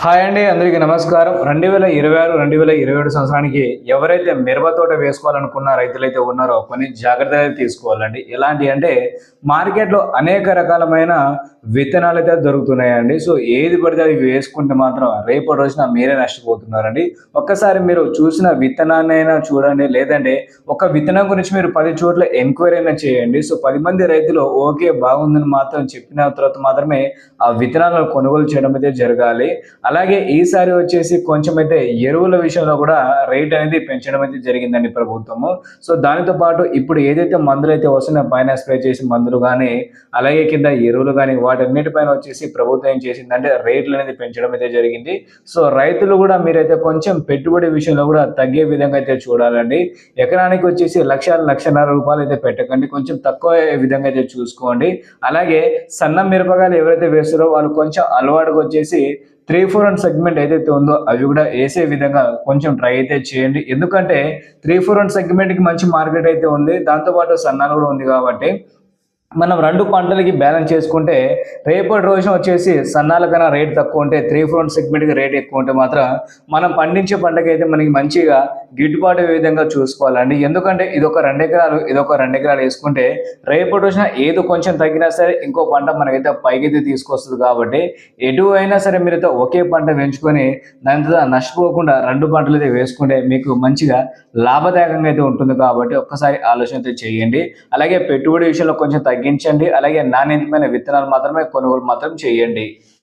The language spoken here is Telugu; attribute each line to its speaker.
Speaker 1: హాయ్ అండి, అందరికీ నమస్కారం. 2026, 2027 సంవత్సరానికి ఎవరైతే మిరప తోట వేసుకోవాలనుకున్న రైతులైతే ఉన్నారో కొన్ని జాగ్రత్తలు తీసుకోవాలండి. ఎలాంటి అంటే మార్కెట్‌లో అనేక రకాలమైన విత్తనాలైతే దొరుకుతున్నాయండి. సో ఏది పడితే అది వేసుకుంటే మాత్రం రేపటి రోజున మీరే నష్టపోతున్నారండి. ఒక్కసారి మీరు చూసిన విత్తనాన్నైనా చూడండి, లేదంటే ఒక విత్తనం గురించి మీరు 10 చోట్ల ఎంక్వైరీ అయినా చేయండి. సో 10 మంది రైతులు ఓకే బాగుందని మాత్రం చెప్పిన తర్వాత మాత్రమే ఆ విత్తనాలను కొనుగోలు చేయడం అయితే జరగాలి. అలాగే ఈసారి వచ్చేసి కొంచెం అయితే ఎరువుల విషయంలో కూడా రేట్ అనేది పెంచడం అయితే జరిగిందండి ప్రభుత్వము. సో దానితో పాటు ఇప్పుడు ఏదైతే మందులైతే వస్తున్నాయో పైన స్ప్రే చేసిన మందులు గానీ, అలాగే కింద ఎరువులు గానీ వాటన్నిటిపైన వచ్చేసి ప్రభుత్వం ఏం చేసిందంటే రేట్లు అనేది పెంచడం అయితే జరిగింది. సో రైతులు కూడా మీరైతే కొంచెం పెట్టుబడి విషయంలో కూడా తగ్గే విధంగా అయితే చూడాలండి. ఎకరానికి వచ్చేసి లక్ష, లక్షన్నర రూపాయలు అయితే పెట్టకండి. కొంచెం తక్కువ విధంగా అయితే చూసుకోండి. అలాగే సన్న మిరపకాయలు ఎవరైతే వేస్తారో వాళ్ళు కొంచెం అలవాటుగా వచ్చేసి 3, 4 సెగ్మెంట్ ఏదైతే ఉందో అవి కూడా వేసే విధంగా కొంచెం ట్రై అయితే చేయండి. ఎందుకంటే 3, 4 సెగ్మెంట్‌కి మంచి మార్కెట్ అయితే ఉంది. దాంతో పాటు సన్నాలు కూడా ఉంది కాబట్టి మనం 2 పంటలకి బ్యాలెన్స్ చేసుకుంటే రేపటి రోజున వచ్చేసి సన్నాల కన్నా రేట్ తక్కువ ఉంటే 3, 4 సెగ్మెంట్‌కి రేట్ ఎక్కువ ఉంటే మాత్రం మనం పండించే పంటకైతే మనకి మంచిగా గిట్టుబాటు అయ్యే విధంగా చూసుకోవాలండి. ఎందుకంటే ఇదొక 2 ఎకరాలు, ఇదొక 2 ఎకరాలు వేసుకుంటే రేపటి రోజున ఏదో కొంచెం తగ్గినా సరే ఇంకో పంట మనకైతే పైకైతే తీసుకొస్తుంది కాబట్టి ఎటు అయినా సరే మీరైతే ఒకే పంట పెంచుకొని దానితో నష్టపోకుండా 2 పంటలు అయితే వేసుకుంటే మీకు మంచిగా లాభదాయకంగా అయితే ఉంటుంది కాబట్టి ఒక్కసారి ఆలోచన అయితే చేయండి. అలాగే పెట్టుబడి విషయంలో కొంచెం తగ్గించండి. అలాగే నాణ్యతమైన విత్తనాలు మాత్రమే కొనుగోలు మాత్రం చేయండి.